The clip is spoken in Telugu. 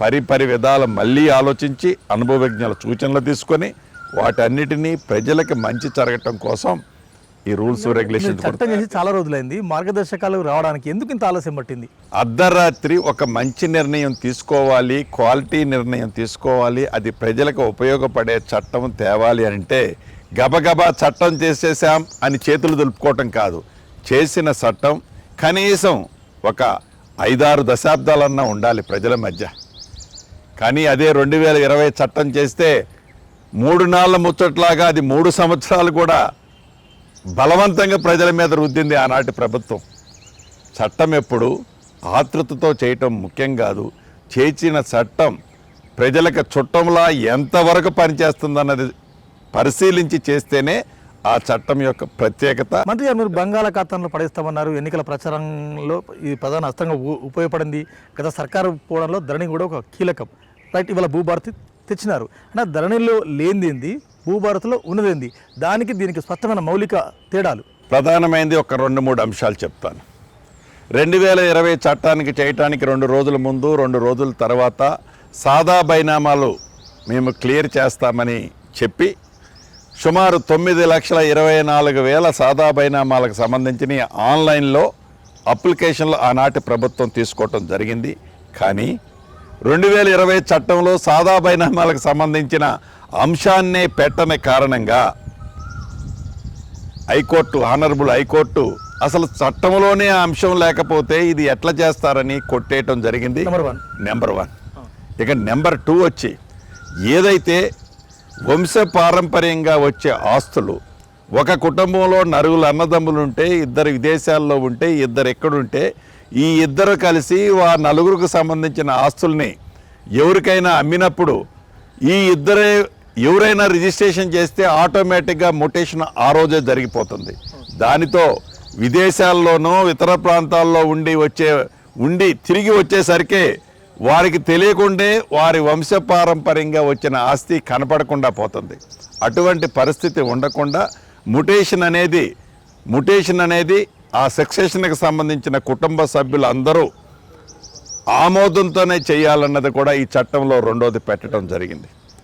పరిపరి విధాలు మళ్ళీ ఆలోచించి అనుభవజ్ఞుల సూచనలు తీసుకొని వాటన్నిటినీ ప్రజలకు మంచి జరగటం కోసం ఈ రూల్స్ రెగ్యులేషన్స్ చట్టం చేసి చాలా రోజులైంది, మార్గదర్శకాలు రావడానికి ఎందుకు ఇంత ఆలస్యం పట్టింది? అర్ధరాత్రి ఒక మంచి నిర్ణయం తీసుకోవాలి, క్వాలిటీ నిర్ణయం తీసుకోవాలి, అది ప్రజలకు ఉపయోగపడే చట్టం తేవాలి అంటే గబగబా చట్టం చేసేసాం అని చేతులు దులుపుకోవటం కాదు. చేసిన చట్టం కనీసం ఒక 5-6 దశాబ్దాలన్నా ఉండాలి ప్రజల మధ్య. కానీ అదే 2020 చట్టం చేస్తే 3 నాళ్ళ ముచ్చట్లాగా అది 3 సంవత్సరాలు కూడా బలవంతంగా ప్రజల మీద రుద్దింది ఆనాటి ప్రభుత్వం. చట్టం ఎప్పుడు ఆతృతతో చేయటం ముఖ్యం కాదు, చేసిన చట్టం ప్రజలకు చుట్టంలా ఎంతవరకు పనిచేస్తుందన్నది పరిశీలించి చేస్తేనే ఆ చట్టం యొక్క ప్రత్యేకత. మంత్రి గారు, మీరు బంగాళాఖాతంలో పడేస్తామన్నారు. ఎన్నికల ప్రచారంలో ఈ ప్రధాన అస్త్రంగా ఉపయోగపడింది. గత సర్కారు పోవడంలో ధరణి కూడా ఒక కీలకం. రైట్, ఇవాళ భూభారతి తెచ్చినారు అంటే ధరణిలో లేనిదేంది, భూభారతిలో ఉన్నదేంది, దానికి దీనికి స్పష్టమైన మౌలిక తేడాలు. ప్రధానమైనది ఒక 2-3 అంశాలు చెప్తాను. 2020 చట్టానికి చేయటానికి 2 రోజుల ముందు 2 రోజుల తర్వాత సాదా బైనామాలు మేము క్లియర్ చేస్తామని చెప్పి సుమారు 9,24,000 సాదా బైనామాలకు సంబంధించిన ఆన్లైన్లో అప్లికేషన్లు ఆనాటి ప్రభుత్వం తీసుకోవటం జరిగింది. కానీ 2020 చట్టంలో సాదా బైనామాలకు సంబంధించిన అంశాన్నే పెట్టని కారణంగా హైకోర్టు, ఆనరబుల్ హైకోర్టు అసలు చట్టంలోనే ఆ అంశం లేకపోతే ఇది ఎట్లా చేస్తారని కొట్టేయటం జరిగింది. నెంబర్ 1. ఇక నెంబర్ 2 వచ్చి ఏదైతే వంశపారంపర్యంగా వచ్చే ఆస్తులు, ఒక కుటుంబంలో నలుగురు అన్నదమ్ములు ఉంటే, 2 విదేశాల్లో ఉంటే, 2 ఎక్కడుంటే, ఈ 2 కలిసి ఆ 4కు సంబంధించిన ఆస్తుల్ని ఎవరికైనా అమ్మినప్పుడు ఈ 2 ఎవరైనా రిజిస్ట్రేషన్ చేస్తే ఆటోమేటిక్గా మొటేషన్ ఆ రోజే జరిగిపోతుంది. దానితో విదేశాల్లోనూ ఇతర ప్రాంతాల్లో ఉండి తిరిగి వచ్చేసరికి వారికి తెలియకుండే వారి వంశపారంపర్యంగా వచ్చిన ఆస్తి కనపడకుండా పోతుంది. అటువంటి పరిస్థితి ఉండకుండా ముటేషన్ అనేది ఆ సక్సెషన్కి సంబంధించిన కుటుంబ సభ్యులు అందరూ ఆమోదంతోనే చేయాలన్నది కూడా ఈ చట్టంలో 2వది పెట్టడం జరిగింది.